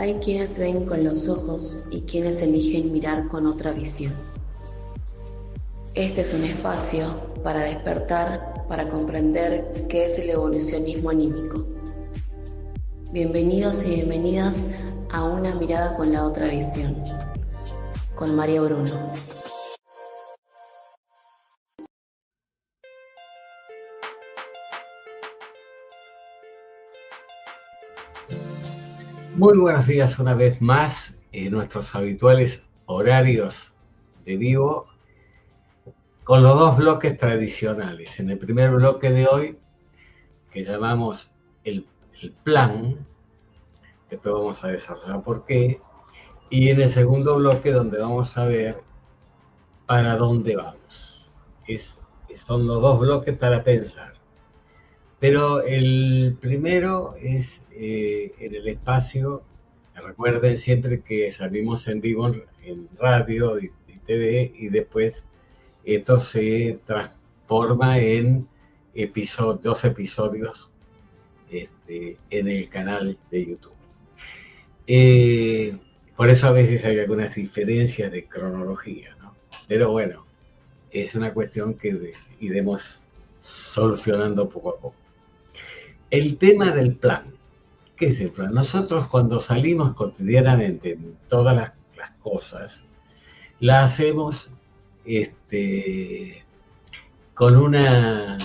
Hay quienes ven con los ojos y quienes eligen mirar con otra visión. Este es un espacio para despertar, para comprender qué es el evolucionismo anímico. Bienvenidos y bienvenidas a Una mirada con la otra visión, con María Bruno. Muy buenos días una vez más en nuestros habituales horarios de vivo con los dos bloques tradicionales. En el primer bloque de hoy, que llamamos el plan, después vamos a desarrollar por qué, y en el segundo bloque donde vamos a ver para dónde vamos. Son los dos bloques para pensar. Pero el primero es en el espacio. Recuerden siempre que salimos en vivo en radio y TV, y después esto se transforma en dos episodios en el canal de YouTube. Por eso a veces hay algunas diferencias de cronología, ¿no? Pero bueno, es una cuestión que iremos solucionando poco a poco. El tema del plan. ¿Qué es el plan? Nosotros cuando salimos cotidianamente en todas las cosas, la hacemos con una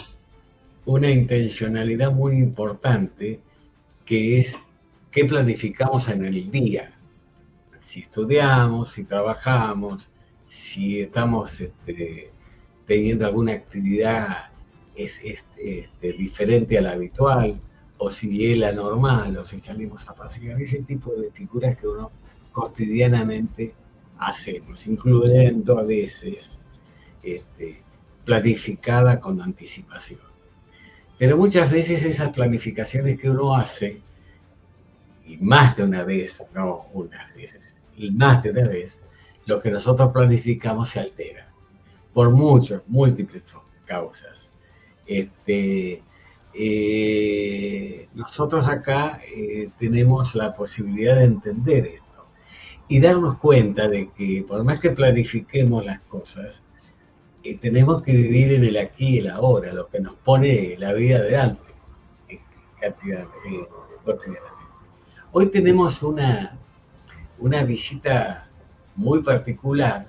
intencionalidad muy importante, que es qué planificamos en el día. Si estudiamos, si trabajamos, si estamos teniendo alguna actividad diferente a la habitual, o si es la normal, o si salimos a pasear, ese tipo de figuras que uno cotidianamente hacemos, incluyendo a veces planificada con anticipación. Pero muchas veces esas planificaciones que uno hace, y más de una vez, no unas veces, y más de una vez, lo que nosotros planificamos se altera, por múltiples causas. Nosotros acá tenemos la posibilidad de entender esto y darnos cuenta de que por más que planifiquemos las cosas, tenemos que vivir en el aquí y el ahora, lo que nos pone la vida adelante cotidianamente. Hoy tenemos una visita muy particular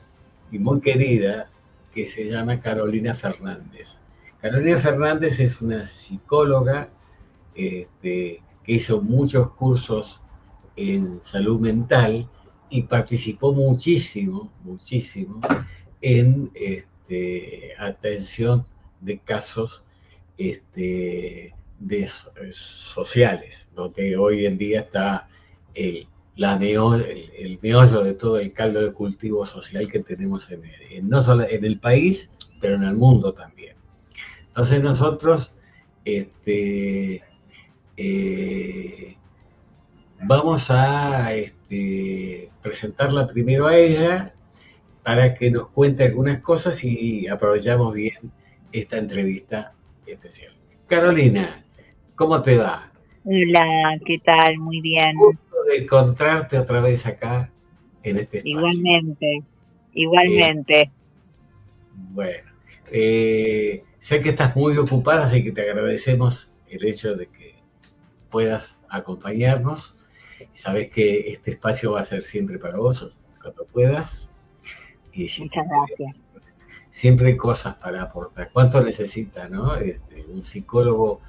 y muy querida, que se llama Carolina Fernández. Carolina Fernández es una psicóloga que hizo muchos cursos en salud mental y participó muchísimo en atención de casos sociales, donde hoy en día está el meollo de todo el caldo de cultivo social que tenemos no solo en el país, pero en el mundo también. Entonces nosotros vamos a presentarla primero a ella para que nos cuente algunas cosas y aprovechamos bien esta entrevista especial. Carolina, ¿cómo te va? Hola, ¿qué tal? Muy bien. Gusto de encontrarte otra vez acá en este espacio. Igualmente. Bueno, sé que estás muy ocupada, así que te agradecemos el hecho de que puedas acompañarnos. Sabes que este espacio va a ser siempre para vos, cuando puedas. Y muchas gracias. Siempre hay cosas para aportar. ¿Cuánto necesita, no? Un psicólogo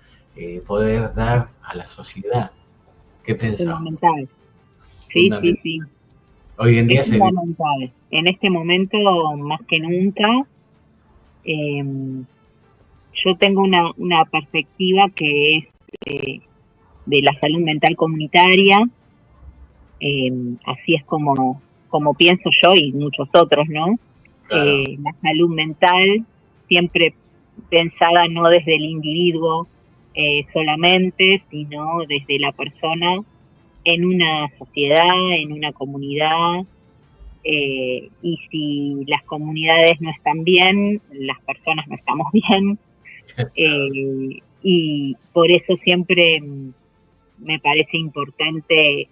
poder dar a la sociedad? ¿Qué pensás? Fundamental. Sí. Hoy en día es fundamental. En este momento, más que nunca, yo tengo una perspectiva que es de la salud mental comunitaria. Así es como pienso yo y muchos otros, ¿no? Claro. La salud mental siempre pensada no desde el individuo solamente, sino desde la persona en una sociedad, en una comunidad, y si las comunidades no están bien, las personas no estamos bien, y por eso siempre me parece importante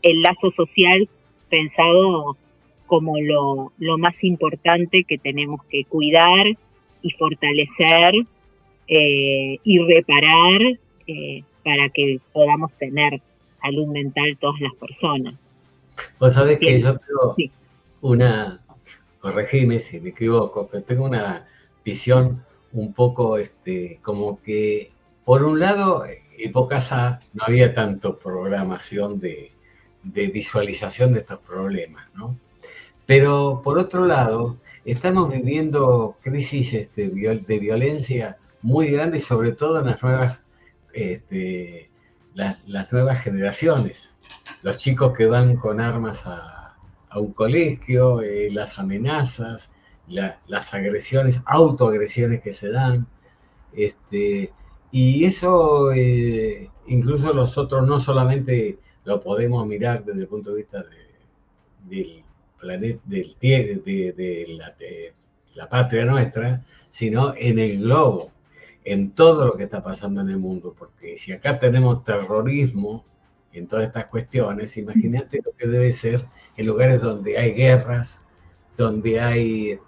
el lazo social pensado como lo más importante que tenemos que cuidar y fortalecer y reparar para que podamos tener salud mental todas las personas. Vos sabés que yo tengo sí. corregime si me equivoco, pero tengo una visión un poco como que, por un lado, épocas A no había tanto programación de visualización de estos problemas, ¿no? Pero por otro lado, estamos viviendo crisis de violencia muy grandes, sobre todo en las nuevas, las nuevas generaciones. Los chicos que van con armas a un colegio, las amenazas, las agresiones, autoagresiones que se dan. Y eso incluso nosotros no solamente lo podemos mirar desde el punto de vista del planeta, de la patria nuestra, sino en el globo, en todo lo que está pasando en el mundo, porque si acá tenemos terrorismo en todas estas cuestiones, imagínate lo que debe ser en lugares donde hay guerras, donde hay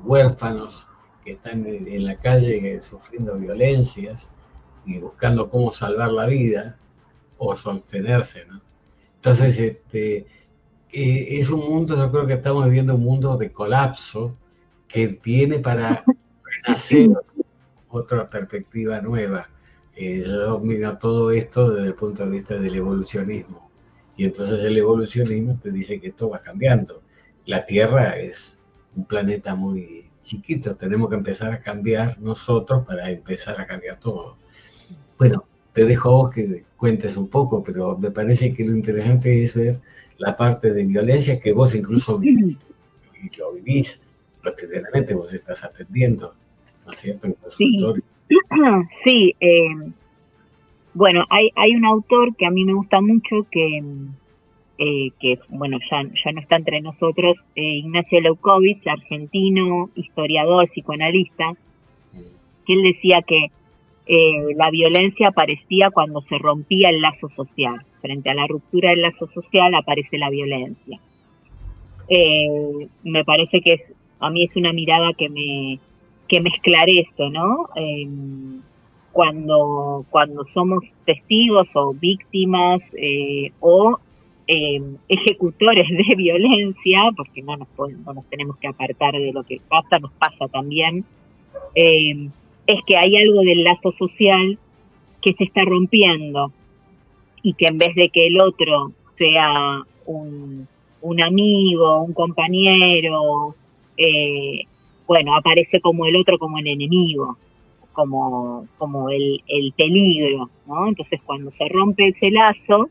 huérfanos que están en la calle sufriendo violencias y buscando cómo salvar la vida o sostenerse, ¿no? Entonces, es un mundo, yo creo que estamos viviendo un mundo de colapso que tiene para renacer otra perspectiva nueva. Yo miro todo esto desde el punto de vista del evolucionismo. Y entonces el evolucionismo te dice que esto va cambiando. La Tierra es un planeta muy chiquito, tenemos que empezar a cambiar nosotros para empezar a cambiar todo. Bueno, te dejo a vos que cuentes un poco, pero me parece que lo interesante es ver la parte de violencia que vos incluso vivís, y lo vivís cotidianamente, vos estás atendiendo, ¿no es cierto?, en consultorio. Sí, bueno, hay un autor que a mí me gusta mucho que bueno, ya no está entre nosotros, Ignacio Leucovich, argentino, historiador, psicoanalista, que él decía que la violencia aparecía cuando se rompía el lazo social. Frente a la ruptura del lazo social aparece la violencia. Me parece que a mí es una mirada que me esclarece, ¿no? Cuando somos testigos o víctimas o ejecutores de violencia, porque no nos tenemos que apartar de lo que pasa, nos pasa también, es que hay algo del lazo social que se está rompiendo y que en vez de que el otro sea un amigo, un compañero, bueno, aparece como el otro como el enemigo, como el peligro, ¿no? Entonces cuando se rompe ese lazo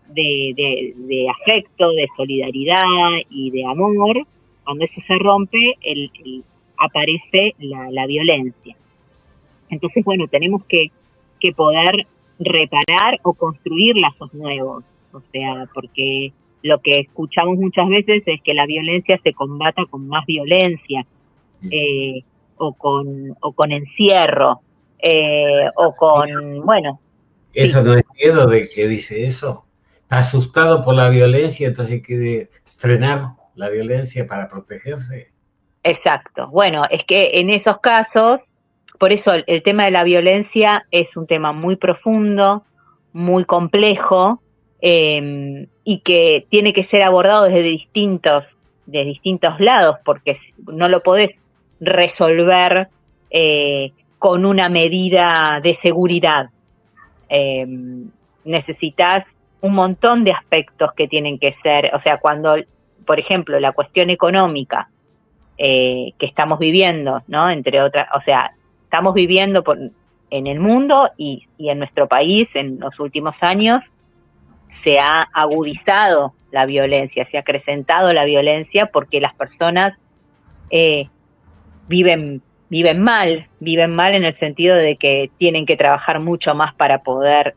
de afecto, de solidaridad y de amor, cuando eso se rompe, aparece la violencia. Entonces, bueno, tenemos que poder reparar o construir lazos nuevos, o sea, porque lo que escuchamos muchas veces es que la violencia se combata con más violencia, o con encierro, o con, bueno... ¿Eso sí. No es miedo de que dice eso? ¿Está asustado por la violencia, entonces quiere frenar la violencia para protegerse? Exacto. Bueno, es que en esos casos, por eso el tema de la violencia es un tema muy profundo, muy complejo, y que tiene que ser abordado desde distintos lados, porque no lo podés resolver con una medida de seguridad. Necesitas un montón de aspectos que tienen que ser, o sea, cuando, por ejemplo, la cuestión económica que estamos viviendo, ¿no? Entre otras, o sea, estamos viviendo en el mundo y en nuestro país en los últimos años se ha agudizado la violencia, se ha acrecentado la violencia porque las personas viven mal en el sentido de que tienen que trabajar mucho más para poder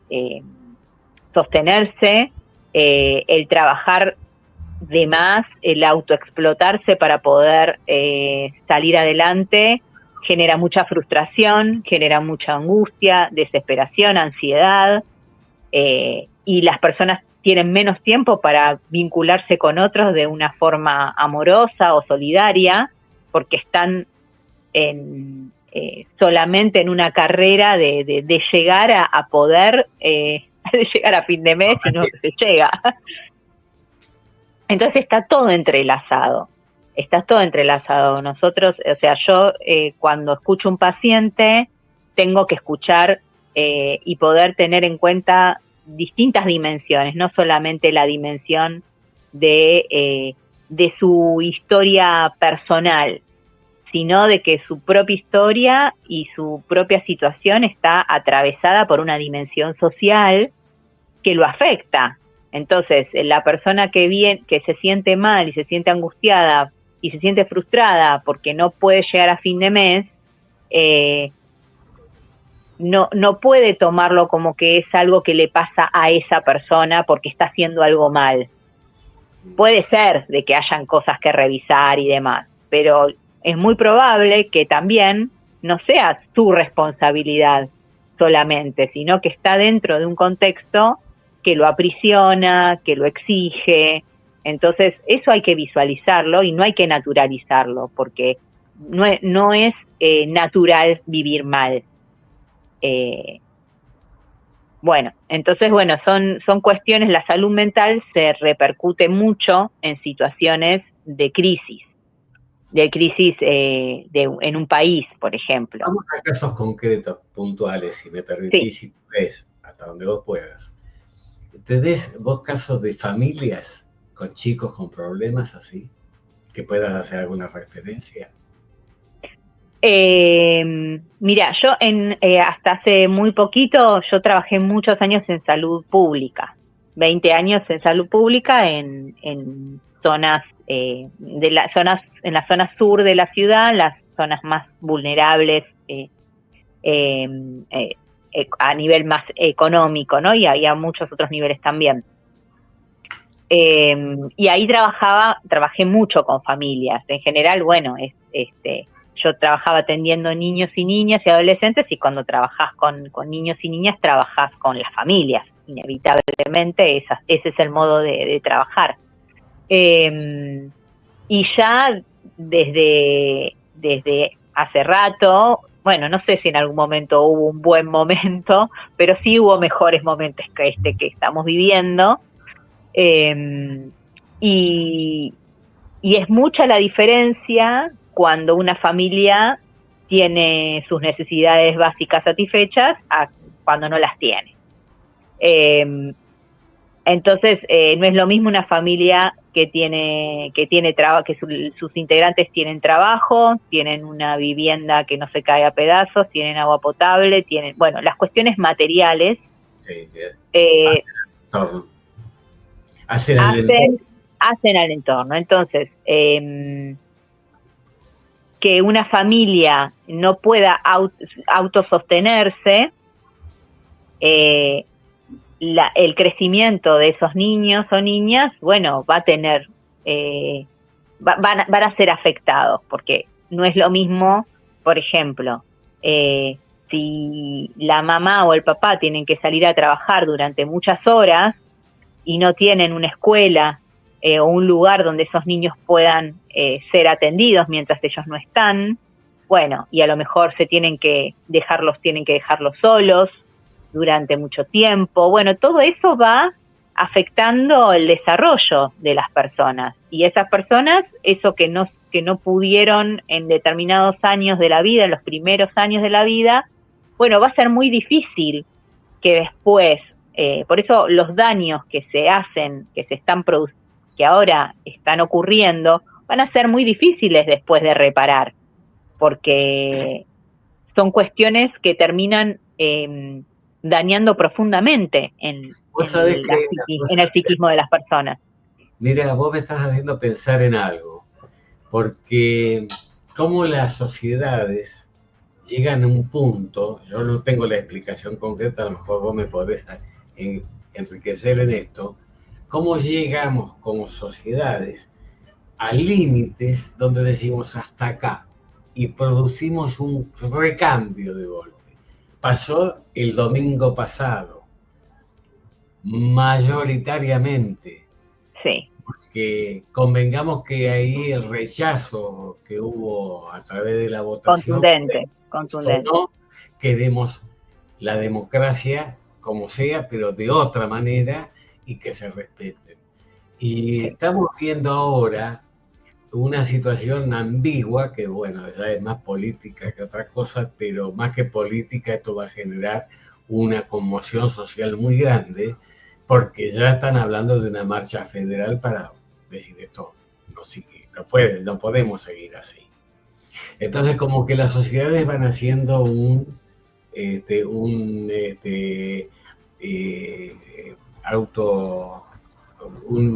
sostenerse, el trabajar de más, el autoexplotarse para poder salir adelante, genera mucha frustración, genera mucha angustia, desesperación, ansiedad, y las personas tienen menos tiempo para vincularse con otros de una forma amorosa o solidaria, porque están solamente en una carrera de llegar a poder, de llegar a fin de mes y no se llega. Entonces está todo entrelazado. Nosotros, o sea, yo cuando escucho un paciente, tengo que escuchar y poder tener en cuenta distintas dimensiones, no solamente la dimensión de su historia personal, sino de que su propia historia y su propia situación está atravesada por una dimensión social que lo afecta. Entonces, la persona que se siente mal y se siente angustiada y se siente frustrada porque no puede llegar a fin de mes, no puede tomarlo como que es algo que le pasa a esa persona porque está haciendo algo mal. Puede ser de que hayan cosas que revisar y demás, pero es muy probable que también no sea su responsabilidad solamente, sino que está dentro de un contexto que lo aprisiona, que lo exige. Entonces, eso hay que visualizarlo y no hay que naturalizarlo, porque no es natural vivir mal. Entonces, son cuestiones, la salud mental se repercute mucho en situaciones de crisis en un país, por ejemplo. Vamos a casos concretos, puntuales, si me permitís, si ves, hasta donde vos puedas. ¿Tenés vos casos de familias con chicos con problemas así? ¿Que puedas hacer alguna referencia? Mira, yo hasta hace muy poquito, yo trabajé muchos años en salud pública, 20 años en salud pública en zonas, en la zona sur de la ciudad, las zonas más vulnerables a nivel más económico, ¿no? Y había muchos otros niveles también. Y ahí trabajé mucho con familias. En general, yo trabajaba atendiendo niños y niñas y adolescentes, y cuando trabajás con niños y niñas, trabajás con las familias. Inevitablemente, ese es el modo de trabajar. Y ya desde hace rato, no sé si en algún momento hubo un buen momento, pero sí hubo mejores momentos que este que estamos viviendo. Y es mucha la diferencia cuando una familia tiene sus necesidades básicas satisfechas a cuando no las tiene. Entonces, no es lo mismo una familia que tiene trabajo, que sus integrantes tienen trabajo, tienen una vivienda que no se cae a pedazos, tienen agua potable, tienen, las cuestiones materiales. Sí, hacen al entorno. Entonces, que una familia no pueda autosostenerse, el crecimiento de esos niños o niñas, va a tener, van a ser afectados, porque no es lo mismo, por ejemplo, si la mamá o el papá tienen que salir a trabajar durante muchas horas y no tienen una escuela o un lugar donde esos niños puedan ser atendidos mientras ellos no están, y a lo mejor tienen que dejarlos solos durante mucho tiempo. Todo eso va afectando el desarrollo de las personas, y esas personas, eso que no pudieron en determinados años de la vida, en los primeros años de la vida, va a ser muy difícil que después, por eso los daños que se hacen, que ahora están ocurriendo, van a ser muy difíciles después de reparar, porque son cuestiones que terminan dañando profundamente en el psiquismo de las personas. Mira, vos me estás haciendo pensar en algo, porque cómo las sociedades llegan a un punto, yo no tengo la explicación concreta, a lo mejor vos me podés enriquecer en esto, cómo llegamos como sociedades a límites donde decimos hasta acá y producimos un recambio de golpe. Pasó el domingo pasado. mayoritariamente. Sí. Porque convengamos que ahí el rechazo que hubo a través de la votación Contundente. no queremos la democracia como sea, pero de otra manera y que se respeten. Y Sí. estamos viendo ahora una situación ambigua que, bueno, ya es más política que otra cosa, pero más que política esto va a generar una conmoción social muy grande, porque ya están hablando de una marcha federal para decir esto no podemos seguir así. Entonces, como que las sociedades van haciendo un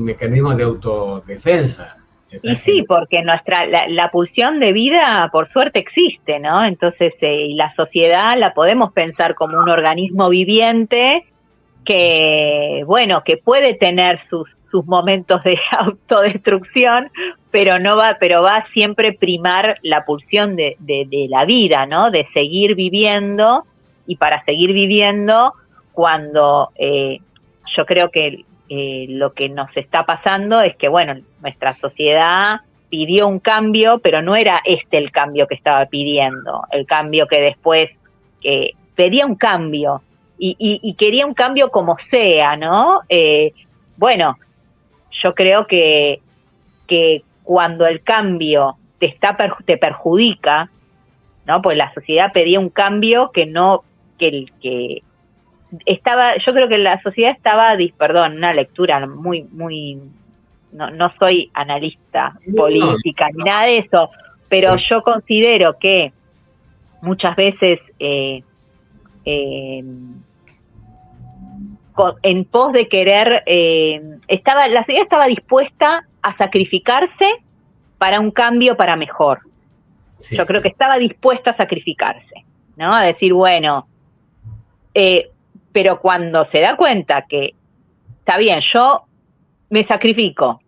mecanismo de autodefensa. Y sí, porque la pulsión de vida, por suerte, existe, ¿no? Entonces, y la sociedad la podemos pensar como un organismo viviente que, bueno, que puede tener sus momentos de autodestrucción, pero va a siempre primar la pulsión de la vida, ¿no? De seguir viviendo, y para seguir viviendo, cuando yo creo que lo que nos está pasando es que, bueno, nuestra sociedad pidió un cambio, pero no era el cambio que estaba pidiendo, el cambio que después pedía un cambio, y quería un cambio como sea, ¿no? Bueno, yo creo que cuando el cambio te perjudica, ¿no? Pues la sociedad pedía un cambio que estaba, yo creo que la sociedad estaba, una lectura muy, no soy analista política ni nada de eso, pero yo considero que muchas veces en pos de querer, la sociedad estaba dispuesta a sacrificarse para un cambio para mejor. Sí. Yo creo que estaba dispuesta a sacrificarse, ¿no? A decir, bueno, pero cuando se da cuenta que, está bien, yo me sacrifico,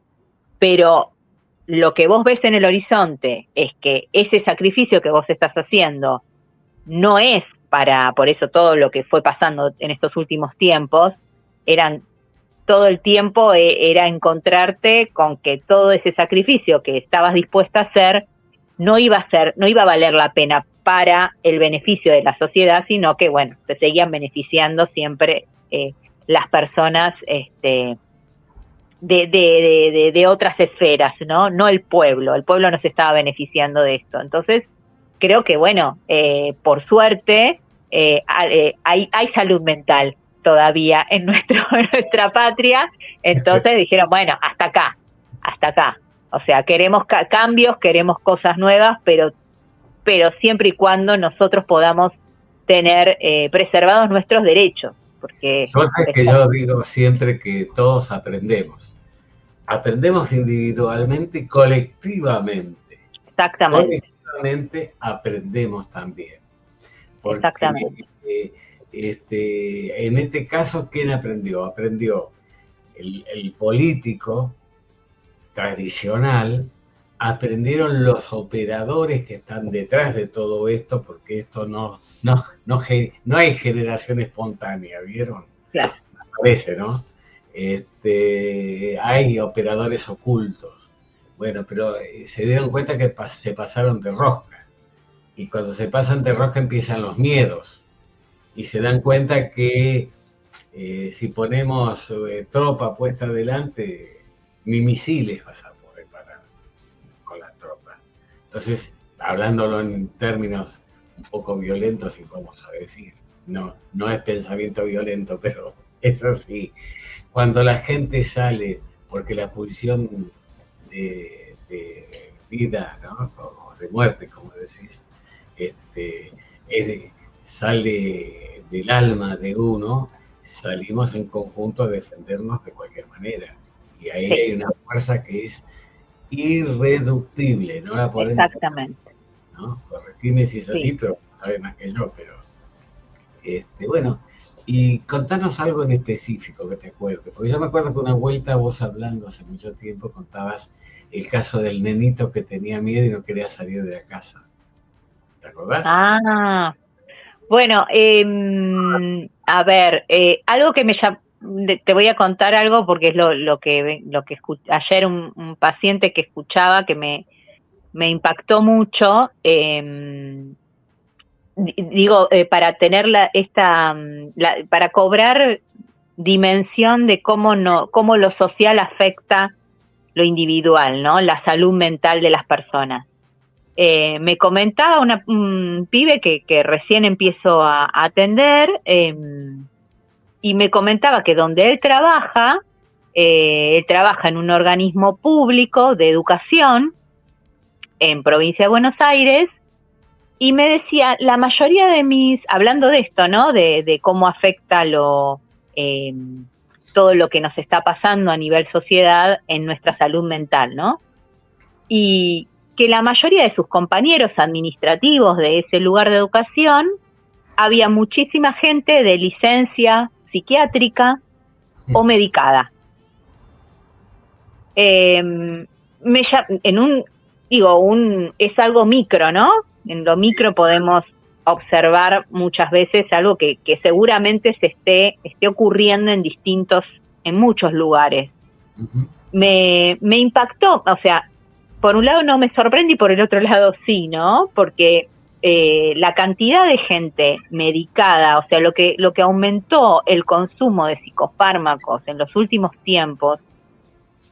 pero lo que vos ves en el horizonte es que ese sacrificio que vos estás haciendo no es por eso todo lo que fue pasando en estos últimos tiempos, todo el tiempo era encontrarte con que todo ese sacrificio que estabas dispuesta a hacer no iba a valer la pena para el beneficio de la sociedad, sino que, bueno, se seguían beneficiando siempre las personas de otras esferas, ¿no? No el pueblo no se estaba beneficiando de esto. Entonces, creo que, bueno, por suerte hay salud mental todavía en nuestra patria. Entonces dijeron, bueno, hasta acá. O sea, queremos cambios, queremos cosas nuevas, pero siempre y cuando nosotros podamos tener preservados nuestros derechos. Porque yo digo siempre que todos aprendemos individualmente y colectivamente. Exactamente. Colectivamente aprendemos también. Porque, exactamente. En este caso, ¿quién aprendió? Aprendió el político tradicional, aprendieron los operadores que están detrás de todo esto, porque esto no hay generación espontánea, ¿vieron? Claro. Me parece, ¿no? Hay operadores ocultos. Bueno, pero se dieron cuenta que se pasaron de rosca. Y cuando se pasan de rosca empiezan los miedos. Y se dan cuenta que si ponemos tropa puesta adelante, ni misiles vas a poder parar con la tropa. Entonces, hablándolo en términos un poco violentos, y vamos a decir, no es pensamiento violento, pero es así. Cuando la gente sale, porque la pulsión de vida, ¿no? O de muerte, como decís, sale del alma de uno, salimos en conjunto a defendernos de cualquier manera. Y ahí hay una fuerza que es irreductible, no la podemos... Exactamente. ¿no? Corregime si es así, pero sabe más que yo, pero... bueno, y contanos algo en específico que te acuerdes, porque yo me acuerdo que una vuelta vos hablando hace mucho tiempo contabas el caso del nenito que tenía miedo y no quería salir de la casa. ¿Te acordás? Bueno, a ver, algo que te voy a contar algo porque es lo que ayer un paciente que escuchaba que me impactó mucho. Para tener para cobrar dimensión de cómo lo social afecta lo individual, ¿no? La salud mental de las personas. Me comentaba un pibe que recién empiezo a atender, y me comentaba que donde él trabaja en un organismo público de educación en Provincia de Buenos Aires, y me decía, la mayoría de hablando de esto, ¿no? De cómo afecta todo lo que nos está pasando a nivel sociedad en nuestra salud mental, ¿no? Y que la mayoría de sus compañeros administrativos de ese lugar de educación, había muchísima gente de licencia psiquiátrica o medicada. Es algo micro, ¿no? En lo micro podemos observar muchas veces algo que seguramente se esté ocurriendo en muchos lugares. Uh-huh. Me impactó, o sea, por un lado no me sorprende y por el otro lado sí, ¿no? Porque la cantidad de gente medicada, o sea, lo que aumentó el consumo de psicofármacos en los últimos tiempos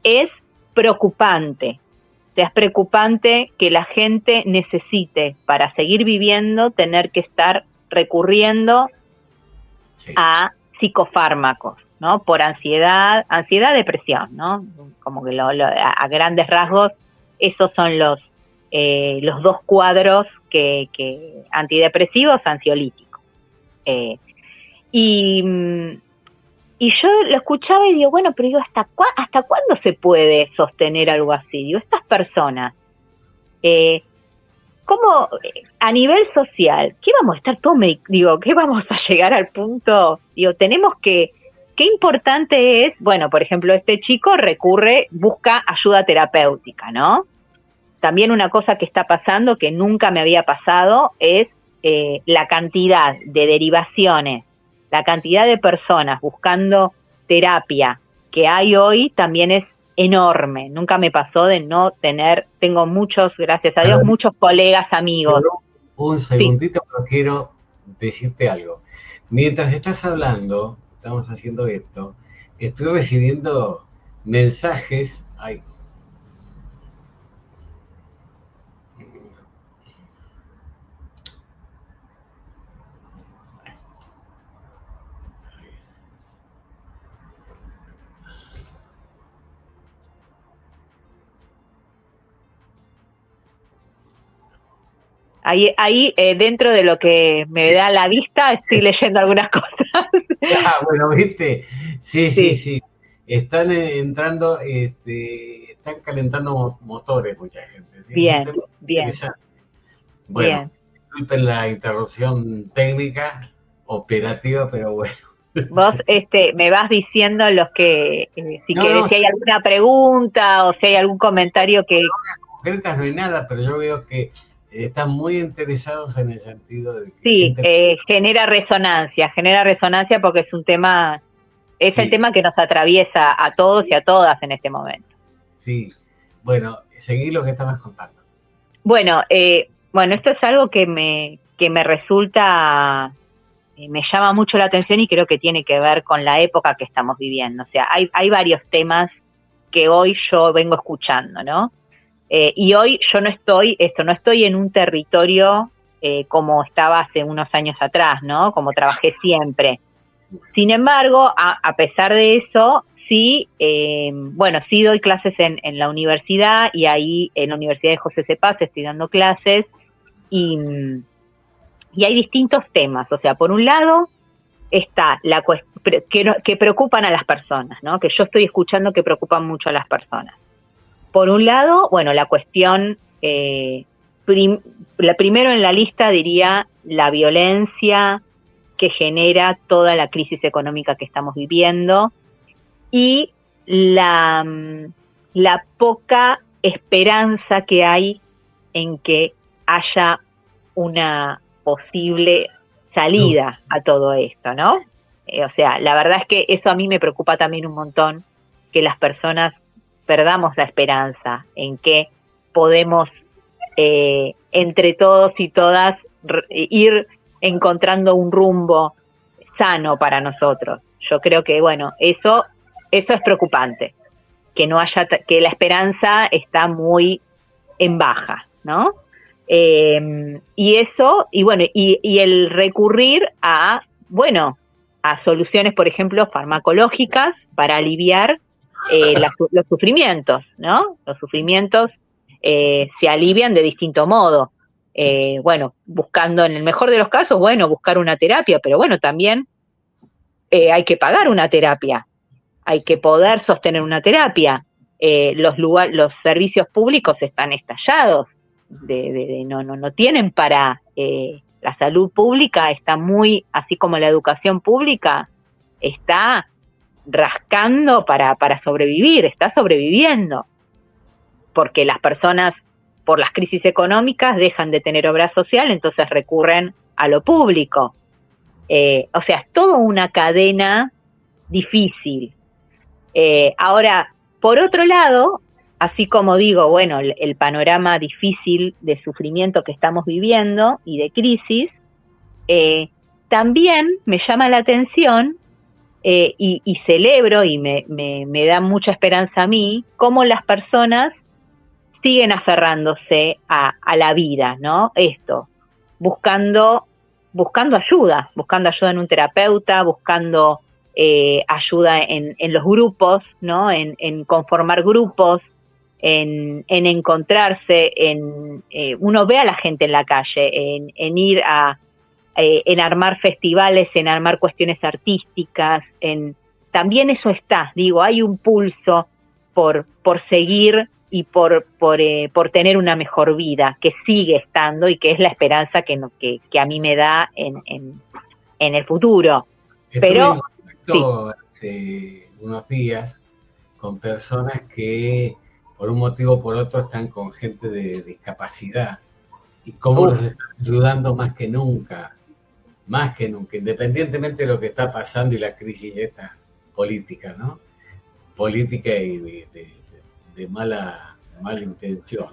es preocupante. O sea, es preocupante que la gente necesite, para seguir viviendo, tener que estar recurriendo a psicofármacos, ¿no? Por ansiedad, depresión, ¿no? Como que a grandes rasgos, esos son los dos cuadros que antidepresivos, ansiolíticos. Y yo lo escuchaba y digo, bueno, pero digo, ¿hasta cuándo se puede sostener algo así? Digo, estas personas, ¿cómo a nivel social, qué vamos a estar todos, qué vamos a llegar al punto? Digo, tenemos que, qué importante es, bueno, por ejemplo, este chico busca ayuda terapéutica, ¿no? También una cosa que está pasando, que nunca me había pasado, es la cantidad de derivaciones, la cantidad de personas buscando terapia que hay hoy también es enorme. Nunca me pasó de no tengo muchos, gracias a Dios, muchos colegas, amigos. Un segundito, pero quiero decirte algo. Mientras estás hablando, estamos haciendo esto, estoy recibiendo mensajes. Ahí dentro de lo que me da la vista, estoy leyendo algunas cosas. Bueno, ¿viste? Sí. Están entrando, están calentando motores mucha gente. Bien. Bueno, bien. Disculpen la interrupción técnica, operativa, pero bueno. Vos me vas diciendo si hay alguna pregunta o si hay algún comentario que... Concretas no hay nada, pero yo veo que están muy interesados en el sentido de que... Sí, genera resonancia porque es un tema, el tema que nos atraviesa a todos y a todas en este momento. Sí, bueno, seguí lo que estabas contando. Bueno, esto es algo que me resulta, me llama mucho la atención y creo que tiene que ver con la época que estamos viviendo. O sea, hay varios temas que hoy yo vengo escuchando, ¿no? Y hoy yo no estoy en un territorio como estaba hace unos años atrás, ¿no? Como trabajé siempre. Sin embargo, a pesar de eso, sí doy clases en la universidad, y ahí en la Universidad de José C. Paz estoy dando clases, y hay distintos temas. O sea, por un lado está que preocupan a las personas, ¿no? Que yo estoy escuchando que preocupan mucho a las personas. Por un lado, bueno, la cuestión, primero en la lista diría la violencia que genera toda la crisis económica que estamos viviendo, y la poca esperanza que hay en que haya una posible salida a todo esto, ¿no? O sea, la verdad es que eso a mí me preocupa también un montón, que las personas perdamos la esperanza en que podemos entre todos y todas ir encontrando un rumbo sano para nosotros. Yo creo que, bueno, eso es preocupante, que no haya, que la esperanza está muy en baja, ¿no? Y eso, y bueno, y el recurrir a, bueno, a soluciones, por ejemplo, farmacológicas para aliviar los sufrimientos, ¿no? Los sufrimientos se alivian de distinto modo. Bueno, buscando, en el mejor de los casos, bueno, buscar una terapia, pero bueno, también hay que pagar una terapia, hay que poder sostener una terapia. Los servicios públicos están estallados, no tienen para... la salud pública está muy, así como la educación pública, está rascando para sobrevivir, está sobreviviendo, porque las personas, por las crisis económicas, dejan de tener obra social, entonces recurren a lo público. O sea, es toda una cadena difícil. Ahora, por otro lado, así como digo, bueno, el panorama difícil de sufrimiento que estamos viviendo y de crisis, también me llama la atención y celebro y me da mucha esperanza a mí cómo las personas siguen aferrándose a la vida, ¿no? Esto, buscando ayuda en un terapeuta, buscando ayuda en los grupos, ¿no? En conformar grupos, en encontrarse, uno ve a la gente en la calle, en ir en armar festivales, en armar cuestiones artísticas, también eso está, digo, hay un pulso por seguir y por tener una mejor vida, que sigue estando y que es la esperanza que a mí me da en el futuro. Pero sí. Hace unos días con personas que por un motivo o por otro están con gente de discapacidad y cómo los están ayudando más que nunca, independientemente de lo que está pasando y la crisis esta política, ¿no? Política y de mala intención.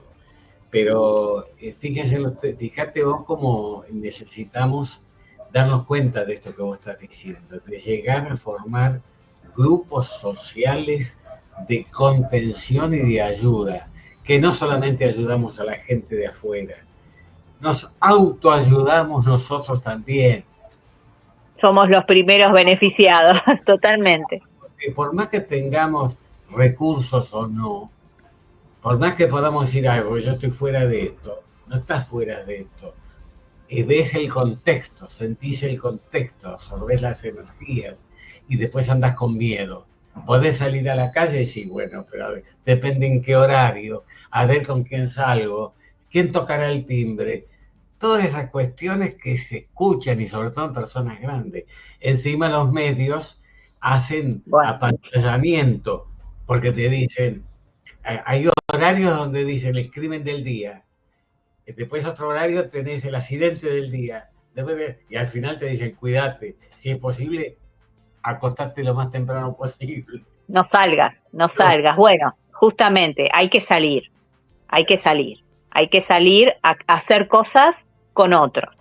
Pero fíjate vos cómo necesitamos darnos cuenta de esto que vos estás diciendo, de llegar a formar grupos sociales de contención y de ayuda, que no solamente ayudamos a la gente de afuera, nos autoayudamos nosotros también. Somos los primeros beneficiados, totalmente. Porque por más que tengamos recursos o no, por más que podamos decir algo, yo estoy fuera de esto, no estás fuera de esto. Ves el contexto, sentís el contexto, absorbés las energías y después andás con miedo. Podés salir a la calle, sí, bueno, pero a ver, depende en qué horario, a ver con quién salgo, quién tocará el timbre. Todas esas cuestiones que se escuchan y sobre todo en personas grandes. Encima los medios hacen apantallamiento porque te dicen, hay horarios donde dicen el crimen del día. Después otro horario tenés el accidente del día. Y al final te dicen, cuídate. Si es posible, acostarte lo más temprano posible. No salgas. Bueno, justamente, hay que salir a hacer cosas con otros.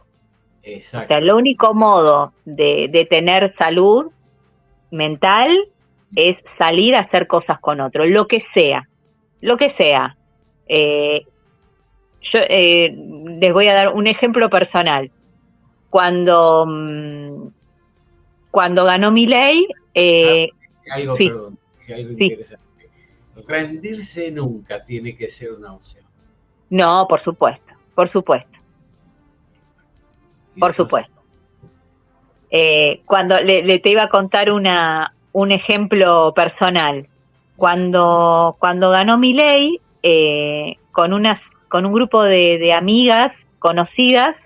Exacto. O sea, el único modo de tener salud mental es salir a hacer cosas con otros, lo que sea. Yo les voy a dar un ejemplo personal. Cuando ganó Milei, algo interesante. Rendirse nunca tiene que ser una opción. No, por supuesto. Cuando te iba a contar un ejemplo personal. Cuando ganó Milei, con un grupo de amigas conocidas,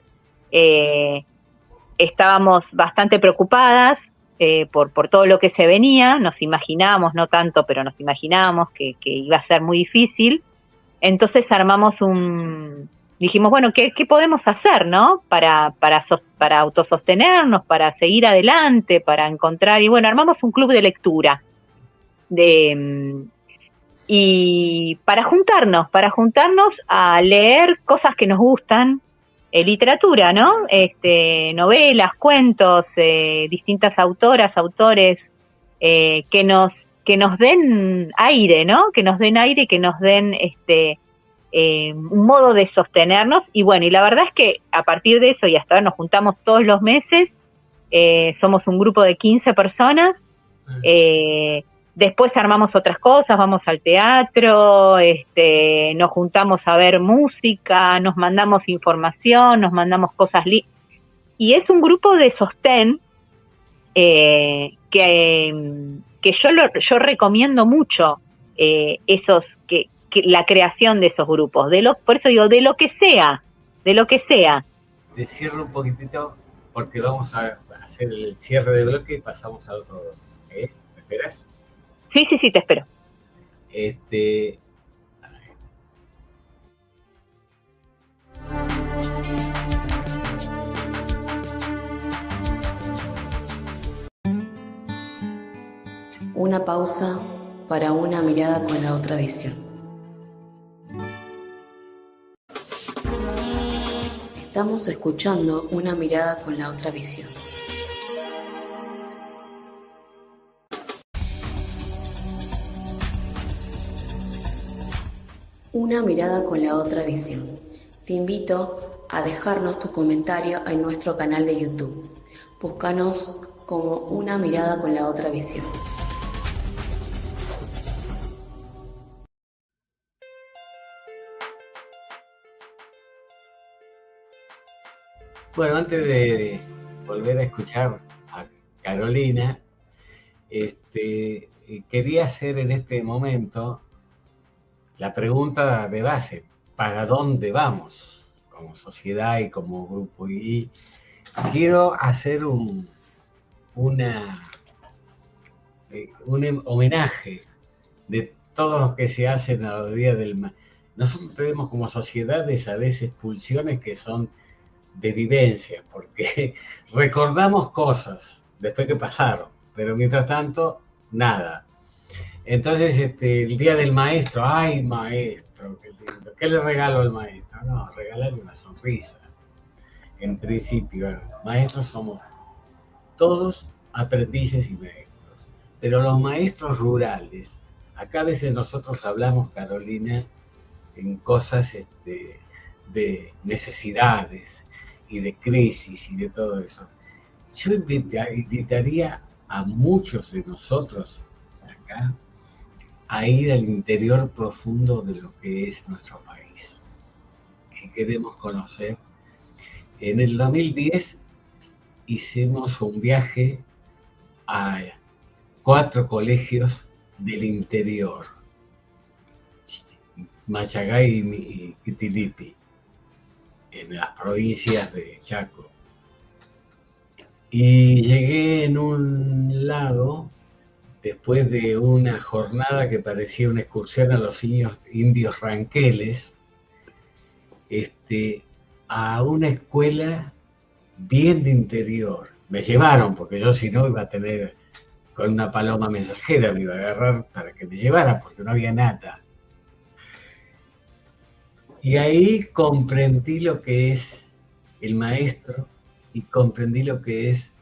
estábamos bastante preocupadas por todo lo que se venía. Nos imaginábamos, no tanto, pero nos imaginábamos que iba a ser muy difícil. Entonces armamos un dijimos, bueno, ¿qué podemos hacer, no? Para autosostenernos, para seguir adelante, para encontrar, y bueno, armamos un club de lectura, y para juntarnos a leer cosas que nos gustan, literatura, ¿no? Novelas, cuentos, distintas autoras, autores, que nos den aire, ¿no? Que nos den aire, que nos den un modo de sostenernos. Y bueno, y la verdad es que a partir de eso, y hasta ahora nos juntamos todos los meses, somos un grupo de 15 personas, después armamos otras cosas, vamos al teatro, nos juntamos a ver música, nos mandamos información, nos mandamos cosas, y es un grupo de sostén que yo recomiendo mucho, la creación de esos grupos, por eso digo, de lo que sea. Te cierro un poquitito porque vamos a hacer el cierre de bloque y pasamos a otro. ¿Me esperas? Sí, te espero. Una pausa para una mirada con la otra visión. Estamos escuchando Una mirada con la otra visión. Una mirada con la otra visión. Te invito a dejarnos tu comentario en nuestro canal de YouTube. Búscanos como Una mirada con la otra visión. Bueno, antes de volver a escuchar a Carolina, quería hacer en este momento la pregunta de base: ¿para dónde vamos como sociedad y como grupo? Y quiero hacer un homenaje de todos los que se hacen a los días del maestro. Nosotros tenemos como sociedades a veces pulsiones que son de vivencia, porque recordamos cosas después que pasaron, pero mientras tanto, nada. Entonces, el día del maestro, ¡ay, maestro, qué lindo! ¿Qué le regalo al maestro? No, regalarle una sonrisa. En principio, maestros somos todos aprendices y maestros, pero los maestros rurales, acá a veces nosotros hablamos, Carolina, en cosas de necesidades y de crisis y de todo eso. Yo invitaría a muchos de nosotros acá a ir al interior profundo de lo que es nuestro país, que queremos conocer. En el 2010 hicimos un viaje a 4 colegios del interior, Machagay y Quitilipi, en las provincias de Chaco. Y llegué en un lado, después de una jornada que parecía una excursión a los indios ranqueles, a una escuela bien de interior. Me llevaron, porque yo si no iba a tener, con una paloma mensajera me iba a agarrar para que me llevara, porque no había nada. Y ahí comprendí lo que es el maestro y comprendí lo que es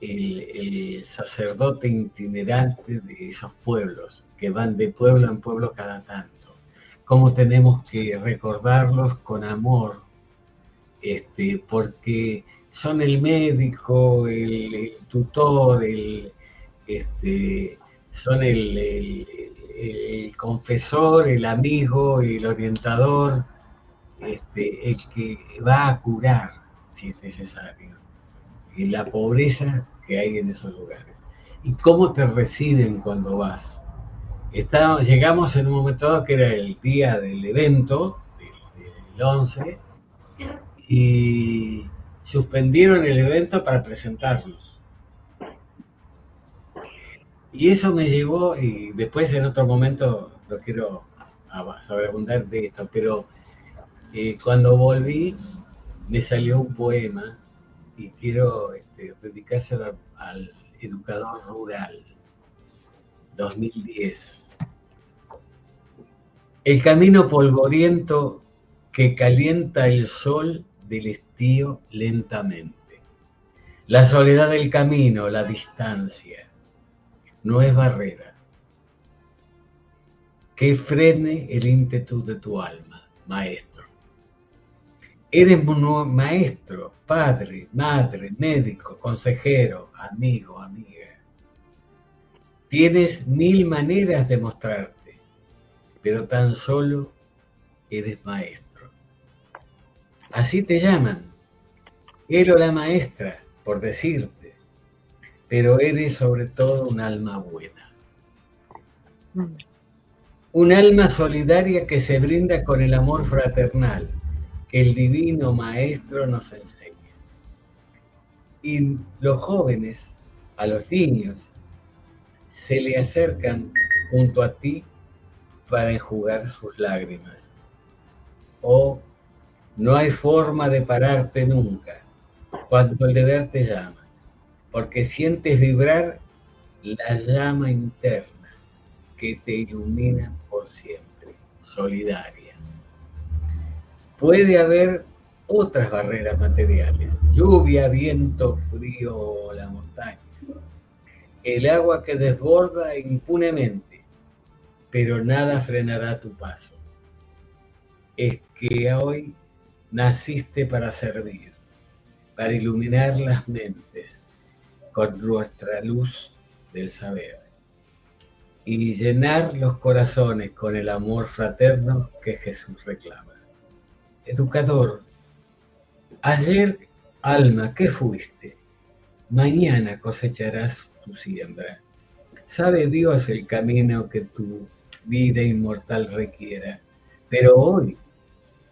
el sacerdote itinerante de esos pueblos, que van de pueblo en pueblo cada tanto. Cómo tenemos que recordarlos con amor, porque son el médico, el tutor, son el confesor, el amigo, el orientador, el que va a curar, si es necesario, y la pobreza que hay en esos lugares. ¿Y cómo te reciben cuando vas? Llegamos en un momento dado que era el día del evento, del 11, y suspendieron el evento para presentarlos. Y eso me llevó, y después en otro momento no quiero sobreabundar de esto, pero cuando volví me salió un poema y quiero dedicárselo al educador rural, 2010. El camino polvoriento que calienta el sol del estío lentamente. La soledad del camino, la distancia, no es barrera que frene el ímpetu de tu alma, maestro. Eres un maestro, padre, madre, médico, consejero, amigo, amiga. Tienes 1000 maneras de mostrarte, pero tan solo eres maestro. Así te llaman, él o la maestra, por decirte, pero eres sobre todo un alma buena. Un alma solidaria que se brinda con el amor fraternal que el divino maestro nos enseña. Y los jóvenes, a los niños, se le acercan junto a ti para enjugar sus lágrimas. Oh, no hay forma de pararte nunca cuando el deber te llama, porque sientes vibrar la llama interna que te ilumina por siempre, solidaria. Puede haber otras barreras materiales, lluvia, viento, frío o la montaña, el agua que desborda impunemente, pero nada frenará tu paso. Es que hoy naciste para servir, para iluminar las mentes con nuestra luz del saber y llenar los corazones con el amor fraterno que Jesús reclama. Educador, ayer, alma, ¿qué fuiste? Mañana cosecharás tu siembra. Sabe Dios el camino que tu vida inmortal requiera, pero hoy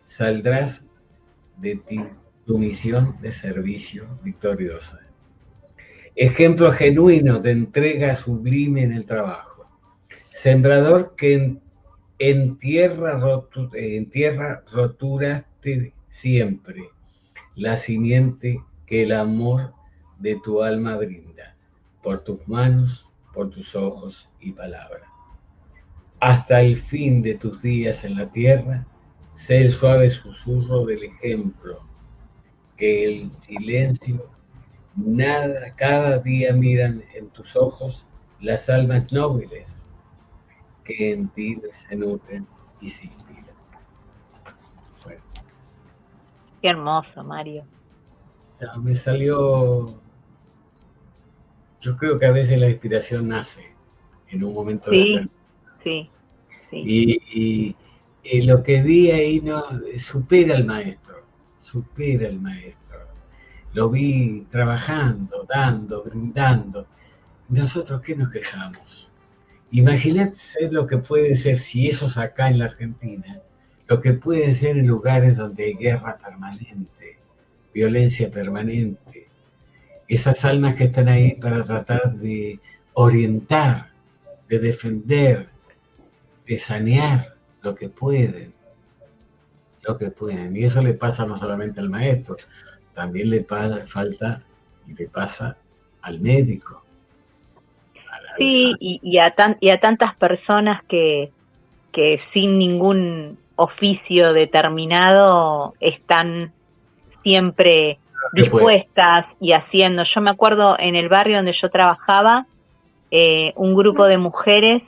saldrás de ti tu misión de servicio victoriosa. Ejemplo genuino de entrega sublime en el trabajo. Sembrador que en tierra roturaste siempre la simiente que el amor de tu alma brinda, por tus manos, por tus ojos y palabra. Hasta el fin de tus días en la tierra, sé el suave susurro del ejemplo, que el silencio, nada, cada día miran en tus ojos las almas nobles que en ti se nutren y se inspiran. Bueno. Qué hermoso, Mario. Ya me salió. Yo creo que a veces la inspiración nace en un momento sí, de sí. Y lo que vi ahí no supera al maestro. Lo vi trabajando, dando, brindando. ¿Nosotros qué nos quejamos? Imagínate lo que puede ser, si eso es acá en la Argentina, lo que puede ser en lugares donde hay guerra permanente, violencia permanente. Esas almas que están ahí para tratar de orientar, de defender, de sanear lo que pueden. Y eso le pasa no solamente al maestro, también le pasa al médico. Sí, y a tantas personas que sin ningún oficio determinado están siempre dispuestas y haciendo. Yo me acuerdo en el barrio donde yo trabajaba, un grupo de mujeres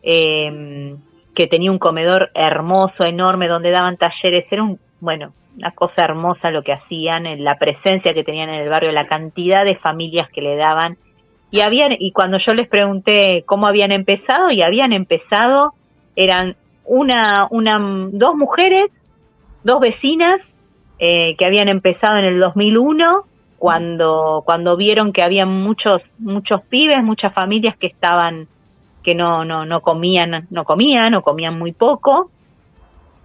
que tenía un comedor hermoso, enorme, donde daban talleres. Era una cosa hermosa lo que hacían, la presencia que tenían en el barrio, la cantidad de familias que le daban. Y cuando yo les pregunté cómo habían empezado, eran dos mujeres, dos vecinas, que habían empezado en el 2001, cuando vieron que había muchos pibes, muchas familias que estaban, que no comían muy poco,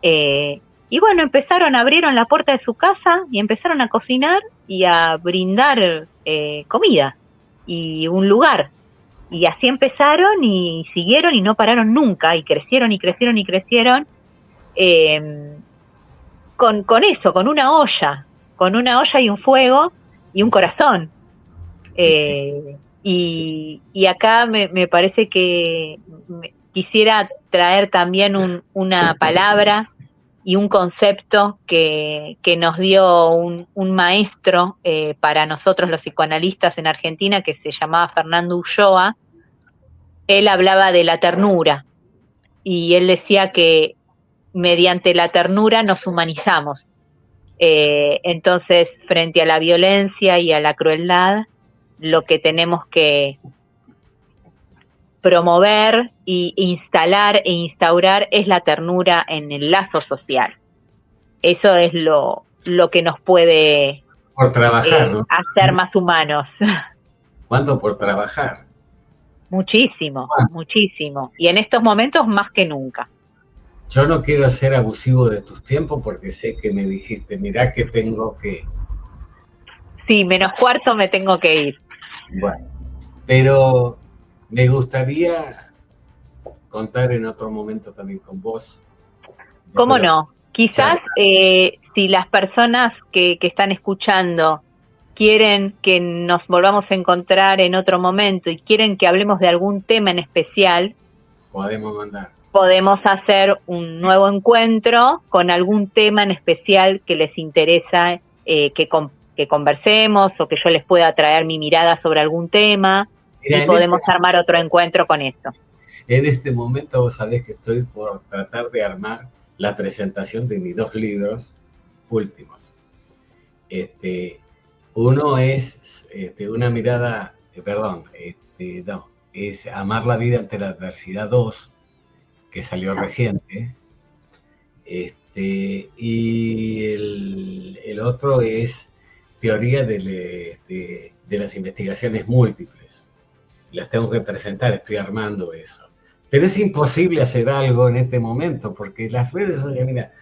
y bueno, abrieron la puerta de su casa y empezaron a cocinar y a brindar comida y un lugar, y así empezaron y siguieron y no pararon nunca, y crecieron. con eso, con una olla y un fuego y un corazón. Y acá me parece que quisiera traer también una palabra y un concepto que nos dio un maestro para nosotros los psicoanalistas en Argentina, que se llamaba Fernando Ulloa. Él hablaba de la ternura y él decía que mediante la ternura nos humanizamos. Entonces, frente a la violencia y a la crueldad, lo que tenemos que promover y instalar e instaurar es la ternura en el lazo social. Eso es lo que nos puede por trabajar, ¿no? hacer más humanos. ¿Cuánto por trabajar? Muchísimo, muchísimo. Y en estos momentos más que nunca. Yo no quiero ser abusivo de tus tiempos porque sé que me dijiste, mirá que tengo que... Sí, -4 me tengo que ir. Bueno, pero me gustaría contar en otro momento también con vos. ¿Cómo no? Quizás si las personas que están escuchando quieren que nos volvamos a encontrar en otro momento y quieren que hablemos de algún tema en especial, podemos hacer un nuevo encuentro con algún tema en especial que les interesa que conversemos o que yo les pueda traer mi mirada sobre algún tema. Mira, y podemos armar otro encuentro con esto. En este momento vos sabés que estoy por tratar de armar la presentación de mis 2 libros últimos. Uno es una mirada, es Amar la vida ante la adversidad 2, que salió reciente. Y el otro es Teoría de las investigaciones múltiples. Las tengo que presentar, estoy armando eso. Pero es imposible hacer algo en este momento, porque las redes sociales, mira,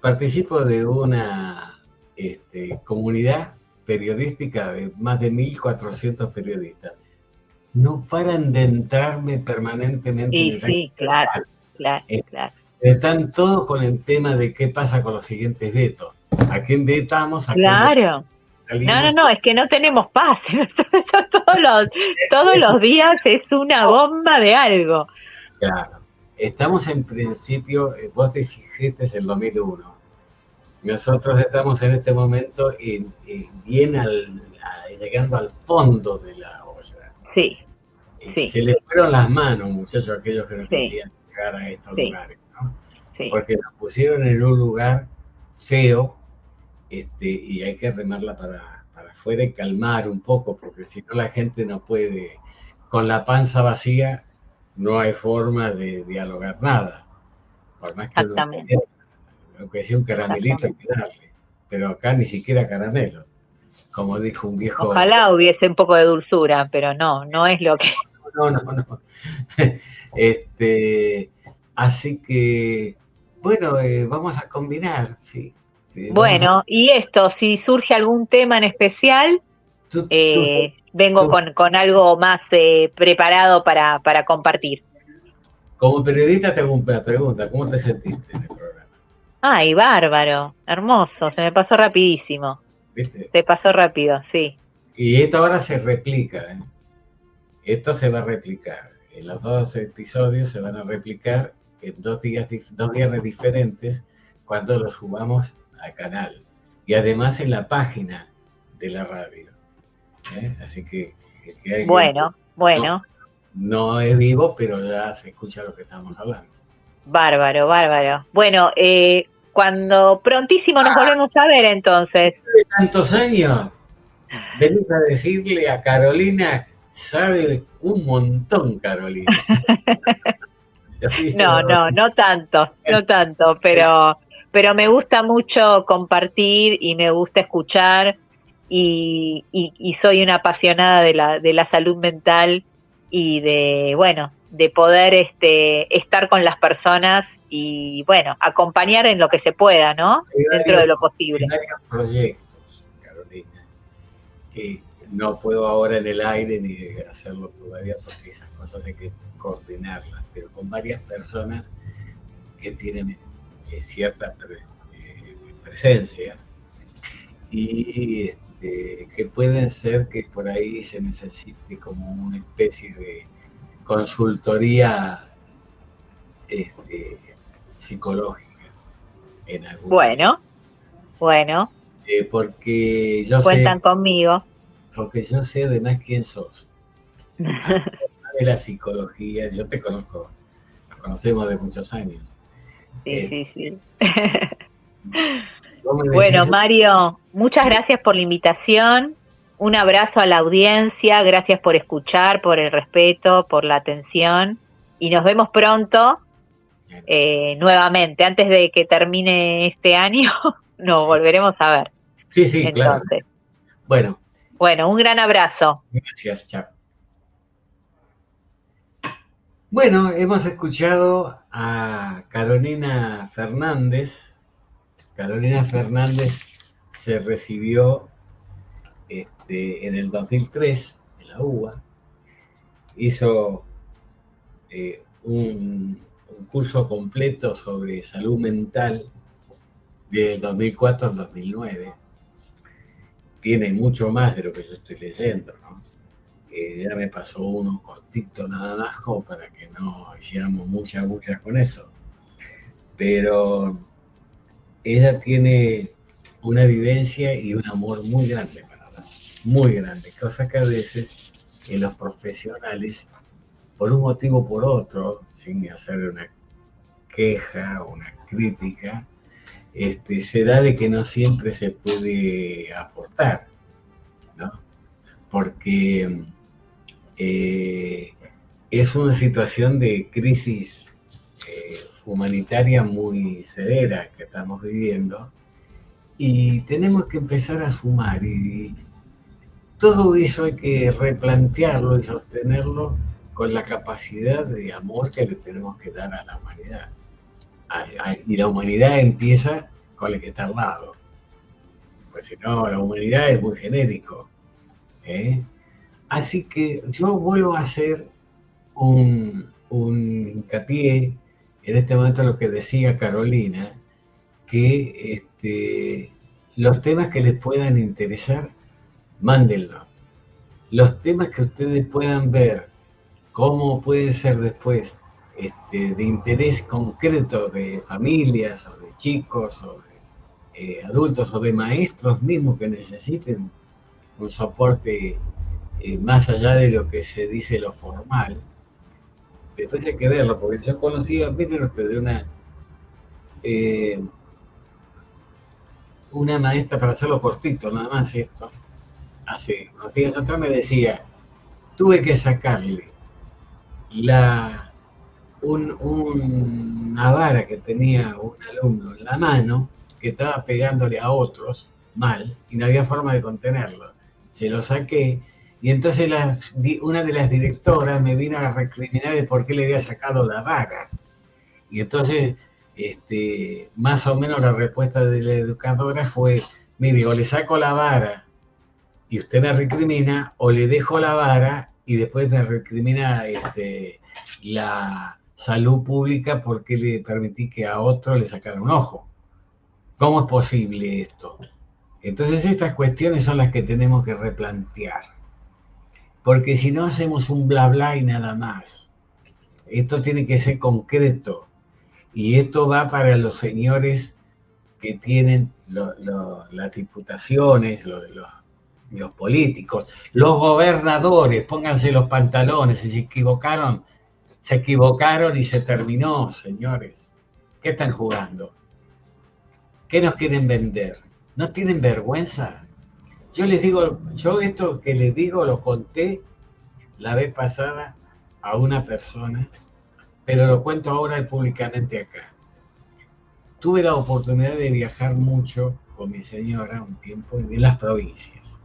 participo de una comunidad periodística de más de 1.400 periodistas. No paran de entrarme permanentemente. Sí, claro. Están todos con el tema de qué pasa con los siguientes vetos. ¿A quién vetamos? Claro. No, es que no tenemos paz. todos los días es una bomba de algo. Claro. Estamos en principio, vos dijiste el 2001. Nosotros estamos en este momento llegando al fondo de la olla. Sí. Se les fueron las manos, muchachos, aquellos que no querían llegar a estos lugares, ¿no? Sí. Porque nos pusieron en un lugar feo, y hay que remarla para afuera y calmar un poco, porque si no la gente no puede, con la panza vacía, no hay forma de dialogar nada. Por más que aunque sea un caramelito hay que darle, pero acá ni siquiera caramelo, como dijo un viejo. Ojalá hubiese un poco de dulzura, pero no es lo que... No. Así que, bueno, vamos a combinar, sí. Bueno, y esto, si surge algún tema en especial, vengo con algo más preparado para compartir. Como periodista te hago una pregunta, ¿cómo te sentiste en el programa? Ay, bárbaro, hermoso, se me pasó rapidísimo. ¿Viste? Se pasó rápido, sí. Y esto ahora se replica, ¿eh? Esto se va a replicar. En los 2 episodios se van a replicar en 2 viernes diferentes cuando los subamos al canal. Y además en la página de la radio. Así que... Bueno. No es vivo, pero ya se escucha lo que estamos hablando. Bárbaro. Bueno, cuando prontísimo nos volvemos a ver entonces. De tantos años, venís a decirle a Carolina, sabe un montón Carolina. No tanto, pero me gusta mucho compartir y me gusta escuchar y soy una apasionada de la salud mental y de poder estar con las personas y acompañar en lo que se pueda, ¿no? Dentro de lo posible. Hay varios proyectos, Carolina, que no puedo ahora en el aire ni hacerlo todavía porque esas cosas hay que coordinarlas, pero con varias personas que tienen cierta presencia, y que pueden ser que por ahí se necesite como una especie de consultoría psicológica en algún Bueno, bueno, porque yo cuentan sé, conmigo. porque yo sé además quién sos. De la psicología, yo te conozco, nos conocemos de muchos años. Sí, sí, sí. Vos me Bueno, decís, Mario, muchas gracias por la invitación. Un abrazo a la audiencia. Gracias por escuchar, por el respeto, por la atención. Y nos vemos pronto nuevamente. Antes de que termine este año, nos volveremos a ver. sí, sí, claro. Entonces, Bueno, un gran abrazo. gracias, chao. Bueno, hemos escuchado a Carolina Fernández. Carolina Fernández se recibió en el 2003 en la UBA, hizo un curso completo sobre salud mental del 2004 al 2009. Tiene mucho más de lo que yo estoy leyendo, ¿no? Ya me pasó uno cortito nada más como para que no hiciéramos mucha bulla con eso. Pero ella tiene una vivencia y un amor muy grande para dar, muy grande, cosa que a veces en los profesionales, por un motivo o por otro, sin hacer una queja o una crítica, se da de que no siempre se puede aportar, ¿no? Porque es una situación de crisis humanitaria muy severa que estamos viviendo y tenemos que empezar a sumar y todo eso hay que replantearlo y sostenerlo con la capacidad de amor que le tenemos que dar a la humanidad. Y la humanidad empieza con el que está al lado, pues si no, la humanidad es muy genérico, ¿eh? Así que yo vuelvo a hacer un hincapié en este momento en lo que decía Carolina, que los temas que les puedan interesar, mándenlo. Los temas que ustedes puedan ver, cómo pueden ser después de interés concreto de familias o de chicos o de adultos o de maestros mismos que necesiten un soporte más allá de lo que se dice lo formal. Después hay que verlo, porque yo conocí, miren ustedes, una maestra, para hacerlo cortito, nada más esto, hace unos días atrás me decía, tuve que sacarle una vara que tenía un alumno en la mano, que estaba pegándole a otros mal, y no había forma de contenerlo. Se lo saqué, y entonces una de las directoras me vino a recriminar de por qué le había sacado la vara. Y entonces, más o menos la respuesta de la educadora fue, mire, o le saco la vara y usted me recrimina, o le dejo la vara y después me recrimina la salud pública porque le permití que a otro le sacara un ojo. ¿Cómo es posible esto? Entonces estas cuestiones son las que tenemos que replantear. Porque si no hacemos un bla bla y nada más, esto tiene que ser concreto. Y esto va para los señores que tienen las diputaciones, los políticos, los gobernadores, pónganse los pantalones, si se equivocaron y se terminó, señores. ¿Qué están jugando? ¿Qué nos quieren vender? ¿No tienen vergüenza? Yo les digo, yo esto que les digo lo conté la vez pasada a una persona, pero lo cuento ahora públicamente acá. Tuve la oportunidad de viajar mucho con mi señora un tiempo en las provincias.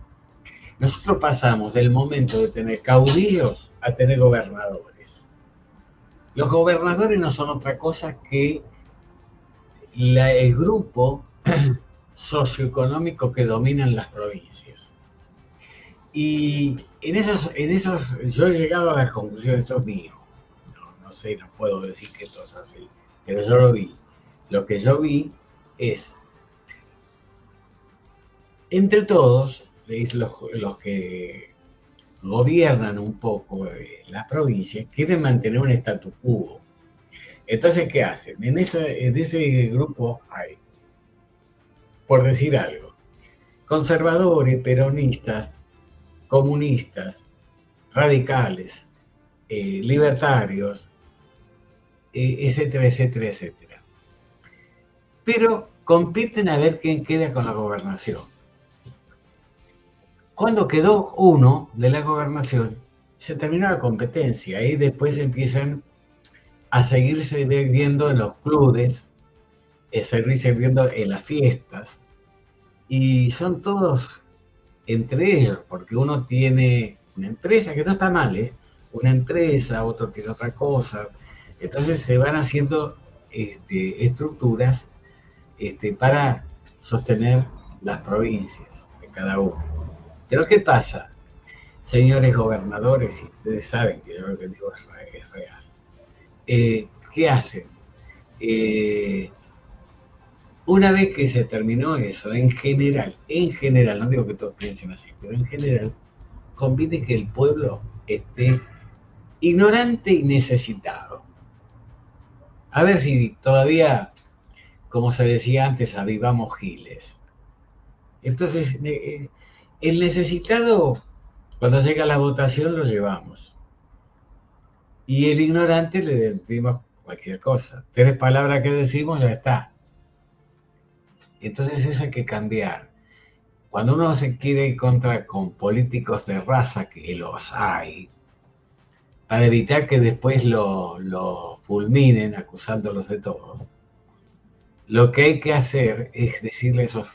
Nosotros pasamos del momento de tener caudillos a tener gobernadores. Los gobernadores no son otra cosa que el grupo socioeconómico que dominan las provincias. Y en esos yo he llegado a la conclusión, esto es mío, no sé, no puedo decir que esto es así, pero yo lo vi. lo que yo vi es, entre todos, los que gobiernan un poco las provincias, quieren mantener un statu quo. Entonces, ¿qué hacen? En ese grupo hay, por decir algo, conservadores, peronistas, comunistas, radicales, libertarios, etcétera, etcétera, etcétera. Pero compiten a ver quién queda con la gobernación. Cuando quedó uno de la gobernación, se terminó la competencia y después empiezan a seguirse viendo en los clubes, seguirse viendo en las fiestas, y son todos entre ellos, porque uno tiene una empresa, que no está mal, una empresa, otro tiene otra cosa, entonces se van haciendo estructuras para sostener las provincias de cada uno. Pero ¿qué pasa, señores gobernadores? Y ustedes saben que yo lo que digo es real. ¿Qué hacen? Una vez que se terminó eso, en general, no digo que todos piensen así, pero en general, conviene que el pueblo esté ignorante y necesitado. A ver si todavía, como se decía antes, avivamos giles. Entonces, el necesitado, cuando llega la votación, lo llevamos. Y el ignorante le decimos cualquier cosa. 3 palabras que decimos, ya está. Entonces eso hay que cambiar. Cuando uno se quiere encontrar con políticos de raza, que los hay, para evitar que después lo fulminen acusándolos de todo, lo que hay que hacer es decirle a esos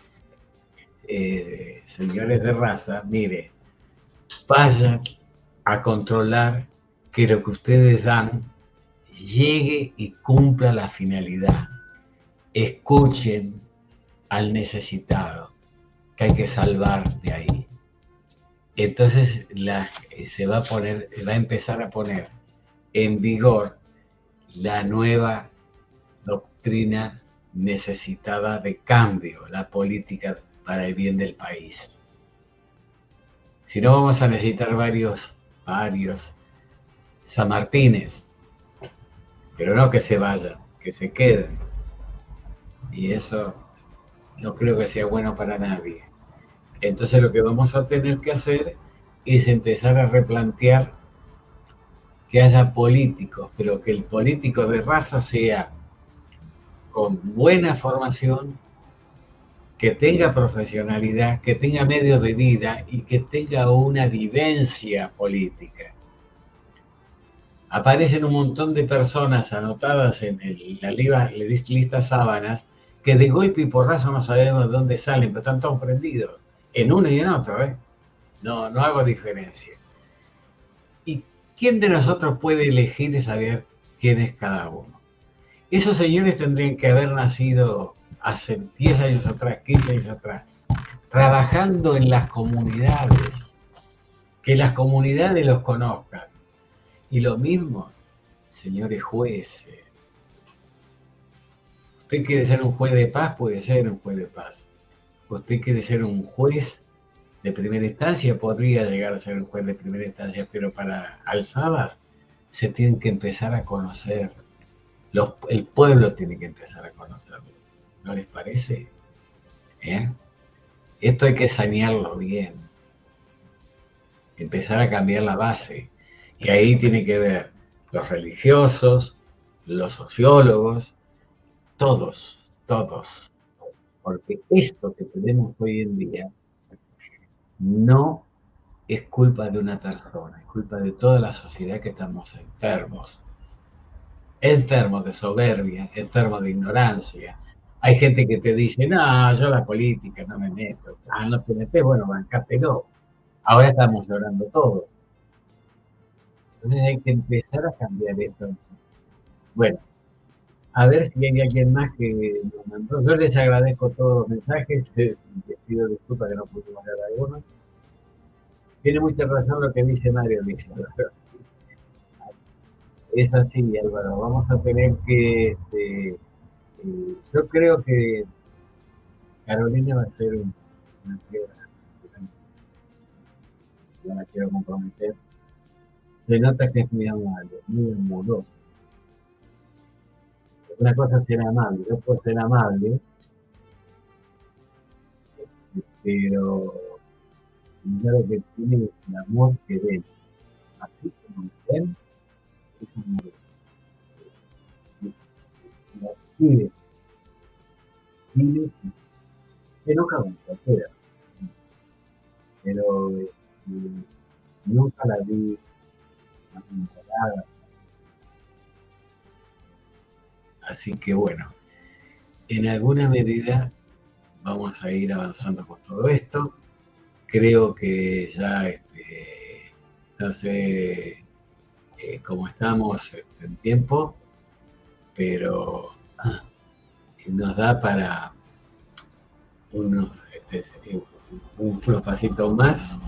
señores de raza, mire, vayan a controlar que lo que ustedes dan llegue y cumpla la finalidad. Escuchen al necesitado, que hay que salvar de ahí. Entonces se va a empezar a poner en vigor la nueva doctrina necesitada de cambio, la política para el bien del país. Si no, vamos a necesitar varios San Martínez, pero no que se vayan, que se queden. Y eso no creo que sea bueno para nadie. Entonces lo que vamos a tener que hacer es empezar a replantear que haya políticos, pero que el político de raza sea con buena formación, que tenga profesionalidad, que tenga medios de vida y que tenga una vivencia política. Aparecen un montón de personas anotadas en la lista sábanas que de golpe y porrazo no sabemos de dónde salen, pero están todos prendidos, en uno y en otro, ¿eh? No hago diferencia. ¿Y quién de nosotros puede elegir y saber quién es cada uno? Esos señores tendrían que haber nacido hace 10 años atrás, 15 años atrás, trabajando en las comunidades, que las comunidades los conozcan. Y lo mismo, señores jueces. Usted quiere ser un juez de paz, puede ser un juez de paz. Usted quiere ser un juez de primera instancia, podría llegar a ser un juez de primera instancia, pero para alzadas se tienen que empezar a conocer. El pueblo tiene que empezar a conocerlos. ¿No les parece? Esto hay que sanearlo bien. Empezar a cambiar la base. Y ahí tiene que ver los religiosos, los sociólogos, todos. Porque esto que tenemos hoy en día no es culpa de una persona, es culpa de toda la sociedad, que estamos enfermos de soberbia, enfermos de ignorancia. Hay gente que te dice, no, yo la política no me meto. No te metes, bueno, bancátelo. Ahora estamos llorando todos. Entonces hay que empezar a cambiar esto. Bueno, a ver si hay alguien más que nos mandó. Yo les agradezco todos los mensajes. Les pido disculpas que no pudimos leer algunos. Tiene mucha razón lo que dice Mario, dice. Es así, Álvaro. Vamos a tener que Yo creo que Carolina va a ser una piedra. No la quiero comprometer. Se nota que es muy amable, muy amoroso. Una cosa es ser amable, yo puedo ser amable, pero lo que tiene es el amor que ven. Así como me ven, es como la pide, que nunca con cualquiera, pero nunca la vi enamorada. Así que bueno, en alguna medida vamos a ir avanzando con todo esto. Creo que ya, no sé cómo estamos en tiempo, pero nos da para unos pasitos más.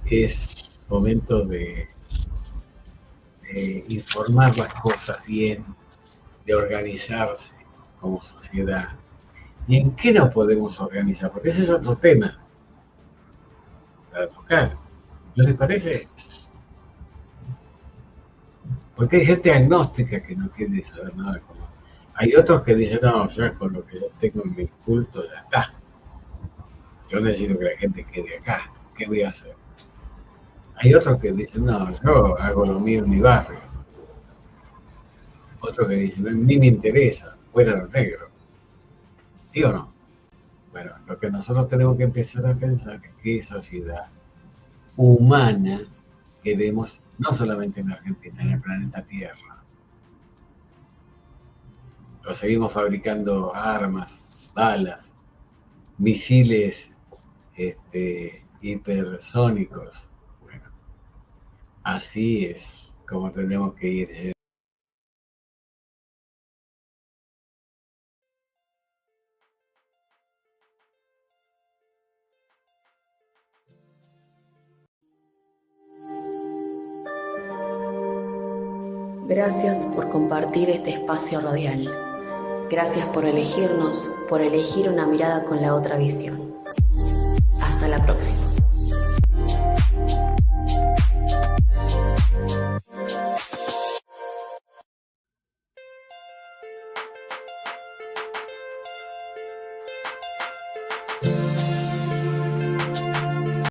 Es momento de informar las cosas bien, de organizarse como sociedad. ¿Y en qué nos podemos organizar? Porque ese es otro tema para tocar. ¿No les parece? Porque hay gente agnóstica que no quiere saber nada con lo. Hay otros que dicen, no, ya con lo que yo tengo en mi culto ya está. Yo necesito que la gente quede acá. ¿Qué voy a hacer? Hay otros que dicen, no, yo hago lo mío en mi barrio. Otros que dicen, a mí me interesa, fuera los negros. ¿Sí o no? Bueno, lo que nosotros tenemos que empezar a pensar es qué sociedad humana queremos, no solamente en Argentina, en el planeta Tierra. O seguimos fabricando armas, balas, misiles hipersónicos. Bueno, así es como tenemos que ir. Gracias por compartir este espacio radial. Gracias por elegirnos, por elegir una mirada con la otra visión. Hasta la próxima.